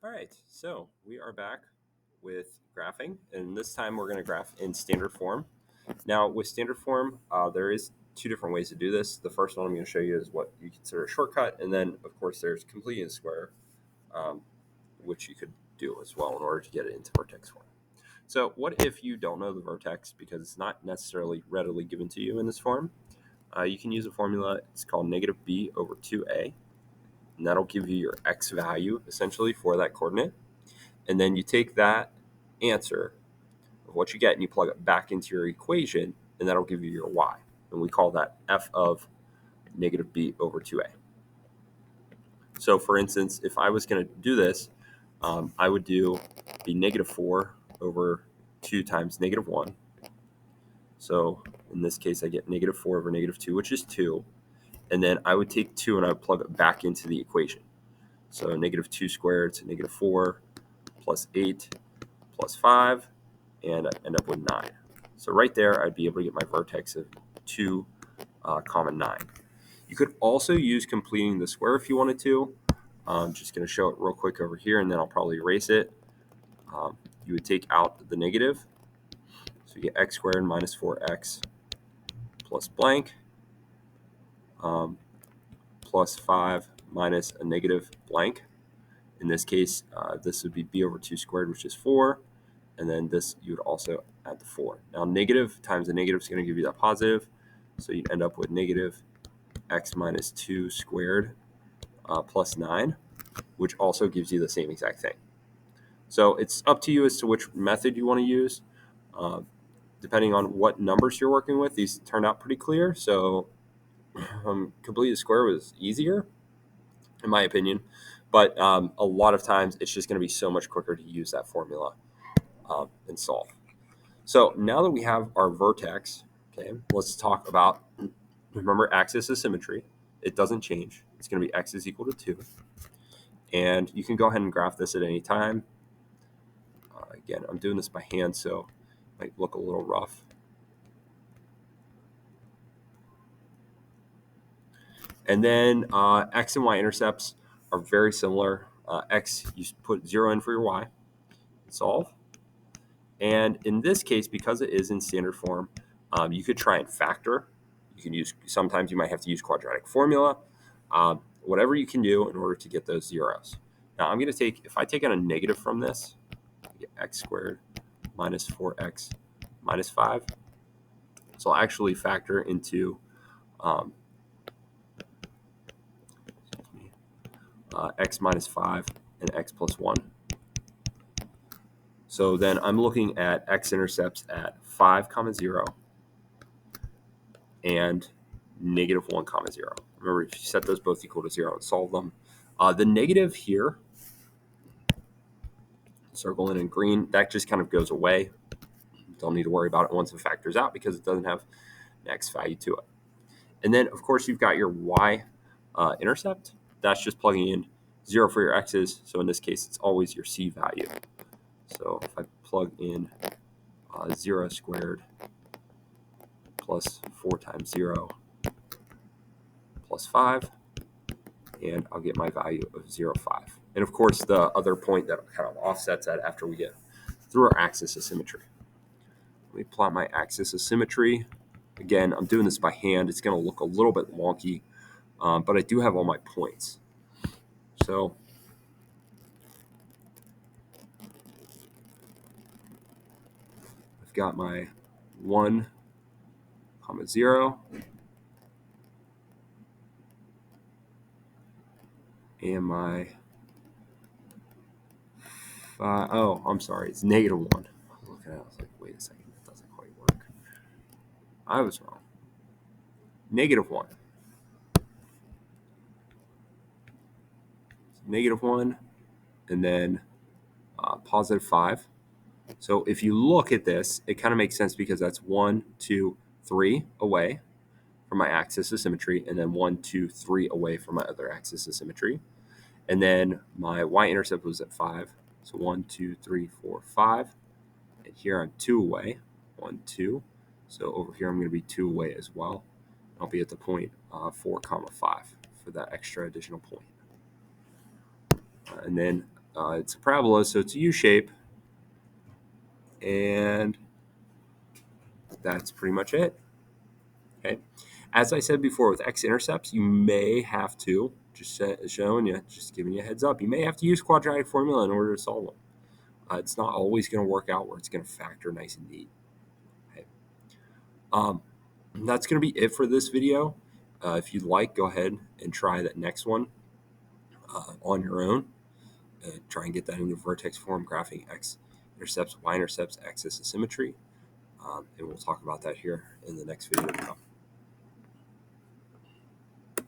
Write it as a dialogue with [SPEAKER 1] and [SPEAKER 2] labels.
[SPEAKER 1] All right, so we are back with graphing, and this time we're going to graph in standard form. Now, with standard form, there is two different ways to do this. The first one I'm going to show you is what you consider a shortcut, and then, of course, there's completing a square, um, which you could do as well in order to get it into vertex form. So, what if you don't know the vertex because it's not necessarily readily given to you in this form? You can use a formula. It's called negative b over 2a, and that'll give you your x value essentially for that coordinate. And then you take that answer of what you get and you plug it back into your equation, and that'll give you your y. And we call that f of negative b over 2a. So for instance, if I was going to do this, I would do the negative 4 over 2 times negative 1. So in this case, I get negative 4 over negative 2, which is 2. And then I would take 2 and I would plug it back into the equation. So negative 2 squared to negative 4 plus 8 plus 5, and I end up with 9. So right there, I'd be able to get my vertex of 2, 9. You could also use completing the square if you wanted to. I'm just going to show it real quick over here, and then I'll probably erase it. You would take out the negative. So you get x squared minus 4x plus blank plus 5 minus a negative blank. In this case, this would be b over 2 squared, which is 4. And then this, you would also add the 4. Now, negative times a negative is going to give you that positive. So you'd end up with negative x minus 2 squared plus 9, which also gives you the same exact thing. So it's up to you as to which method you want to use. Depending on what numbers you're working with, these turned out pretty clear. So complete the square was easier, in my opinion. But a lot of times, it's just going to be so much quicker to use that formula and solve. So now that we have our vertex, okay, let's talk about, remember, axis of symmetry. It doesn't change. It's going to be x is equal to 2. And you can go ahead and graph this at any time. Again, I'm doing this by hand, so it might look a little rough. And then x and y intercepts are very similar. X, you put 0 in for your y, solve. And in this case, because it is in standard form, you could try and factor. You can use, sometimes you might have to use quadratic formula, whatever you can do in order to get those zeros. Now I'm going to take, if I take out a negative from this, I get x squared minus 4x minus 5. So I'll actually factor into x minus 5 and x plus 1. So then I'm looking at x-intercepts at 5, 0 and negative 1, 0. Remember, if you set those both equal to 0 and solve them, the negative here, circle in green, that just kind of goes away. Don't need to worry about it once it factors out because it doesn't have an x value to it. And then, of course, you've got your y-intercept. That's just plugging in 0 for your x's. So in this case, it's always your c value. So if I plug in 0 squared plus 4 times 0 plus 5, and I'll get my value of 0, 5. And of course, the other point that kind of offsets that after we get through our axis of symmetry. Let me plot my axis of symmetry. Again, I'm doing this by hand. It's going to look a little bit wonky, but I do have all my points. So I've got my 1, 0, and my 5. Oh, I'm sorry. It's negative 1. I was looking at it, I was like, wait a second. That doesn't quite work. I was wrong. Negative 1. Negative 1, and then positive 5. So if you look at this, it kind of makes sense because that's 1, 2, 3 away from my axis of symmetry, and then 1, 2, 3 away from my other axis of symmetry. And then my y-intercept was at 5. So 1, 2, 3, 4, 5. And here I'm 2 away. 1, 2. So over here I'm going to be 2 away as well. I'll be at the point 4, 5 for that extra additional point. And then It's a parabola, so it's a U shape, and that's pretty much it. Okay. As I said before, with x-intercepts, you may have to, just showing you, just giving you a heads up, you may have to use quadratic formula in order to solve them. It's not always going to work out where it's going to factor nice and neat. Okay. That's going to be it for this video. If you'd like, go ahead and try that next one on your own. Try and get that into vertex form, graphing x-intercepts, y-intercepts, axis of symmetry. And we'll talk about that here in the next video.